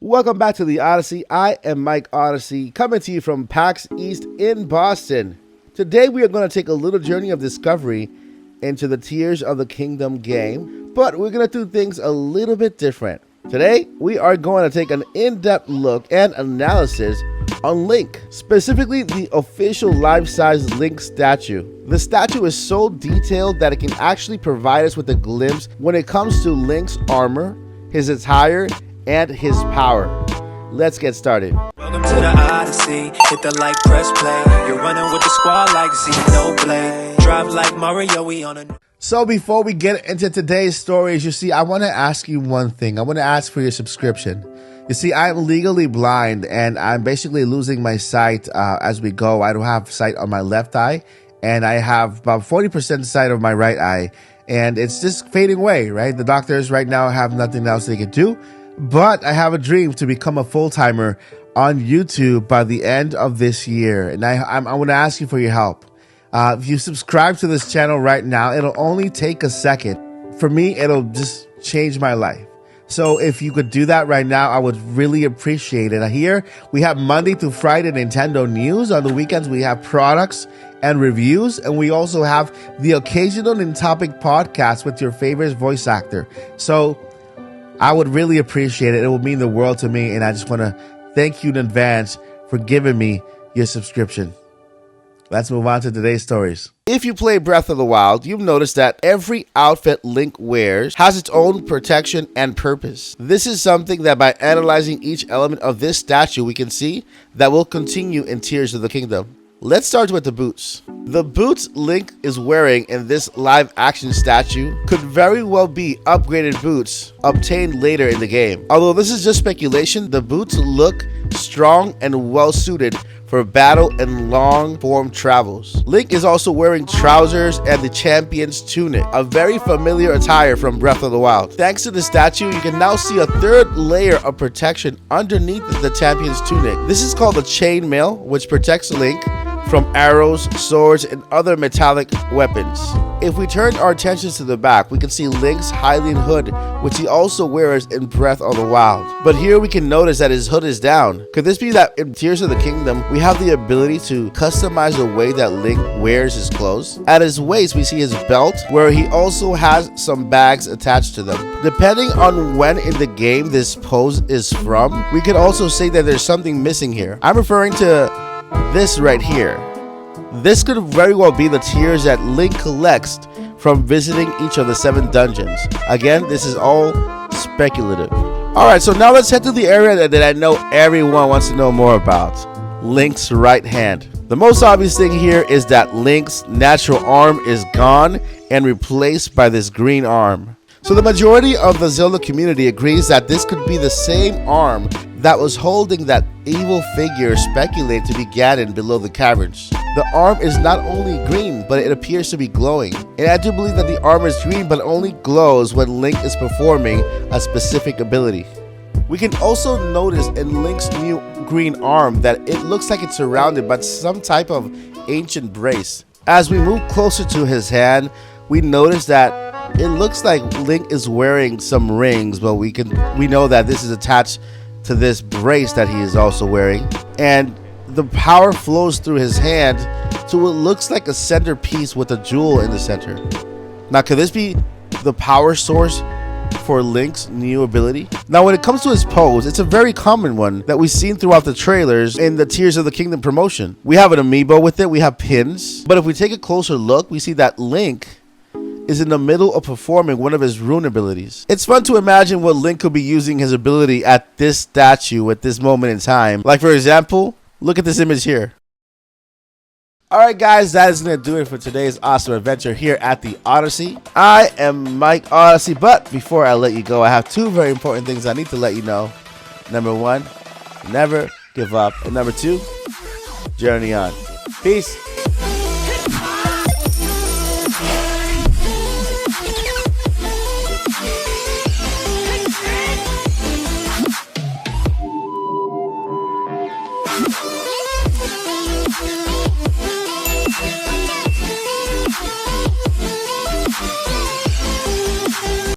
Welcome back to the Odyssey. I am Mike Odyssey, coming to you from PAX East in Boston. Today we are going to take a little journey of discovery into the Tears of the Kingdom game, but we're going to do things a little bit different. Today we are going to take an in-depth look and analysis on Link, specifically the official life-size Link statue. The statue is so detailed that it can actually provide us with a glimpse when it comes to Link's armor, his attire, and his power. Let's get started. Welcome to the Odyssey. Hit the like, press play. You're running with the squad like Xenoblade. Drive like Mario, we on a... So before we get into today's stories, you see, I want to ask you one thing. I want to ask for your subscription. You see, I'm legally blind and I'm basically losing my sight as we go. I don't have sight on my left eye and I have about 40% sight of my right eye, and it's just fading away, right? The doctors right now have nothing else they can do. But I have a dream to become a full-timer on YouTube by the end of this year. And I want to ask you for your help. If you subscribe to this channel right now, it'll only take a second. For me, it'll just change my life. So if you could do that right now, I would really appreciate it. Here, we have Monday through Friday Nintendo news. On the weekends, we have products and reviews. And we also have the occasional in-topic podcast with your favorite voice actor. So I would really appreciate it. It would mean the world to me. And I just want to thank you in advance for giving me your subscription. Let's move on to today's stories. If you play Breath of the Wild, you've noticed that every outfit Link wears has its own protection and purpose. This is something that by analyzing each element of this statue, we can see that will continue in Tears of the Kingdom. Let's start with the boots. The boots Link is wearing in this live action statue could very well be upgraded boots obtained later in the game. Although this is just speculation, the boots look strong and well suited for battle and long form travels. Link is also wearing trousers and the champion's tunic, a very familiar attire from Breath of the Wild. Thanks to the statue, you can now see a third layer of protection underneath the champion's tunic. This is called the chainmail, which protects Link from arrows, swords, and other metallic weapons. If we turn our attentions to the back, we can see Link's Hylian hood, which he also wears in Breath of the Wild. But here we can notice that his hood is down. Could this be that in Tears of the Kingdom, we have the ability to customize the way that Link wears his clothes? At his waist, we see his belt, where he also has some bags attached to them. Depending on when in the game this pose is from, we could also say that there's something missing here. I'm referring to this right here. This could very well be the tears that Link collects from visiting each of the 7 dungeons. Again, this is all speculative. Alright, so now let's head to the area that I know everyone wants to know more about. Link's right hand. The most obvious thing here is that Link's natural arm is gone and replaced by this green arm. So the majority of the Zelda community agrees that this could be the same arm that was holding that evil figure speculated to be Ganon below the caverns. The arm is not only green, but it appears to be glowing. And I do believe that the arm is green, but only glows when Link is performing a specific ability. We can also notice in Link's new green arm that it looks like it's surrounded by some type of ancient brace. As we move closer to his hand, we notice that it looks like Link is wearing some rings, but we know that this is attached to this brace that he is also wearing, and the power flows through his hand to what looks like a centerpiece with a jewel in the center. Now, could this be the power source for Link's new ability? Now, when it comes to his pose, it's a very common one that we've seen throughout the trailers in the Tears of the Kingdom promotion. We have an amiibo with it, we have pins, but if we take a closer look, we see that Link is in the middle of performing one of his rune abilities. It's fun to imagine what Link could be using his ability at this statue at this moment in time. Like, for example, look at this image here. Alright guys, that is going to do it for today's awesome adventure here at the Odyssey. I am Mike Odyssey, but before I let you go, I have 2 very important things I need to let you know. Number 1, never give up. And number 2, journey on. Peace.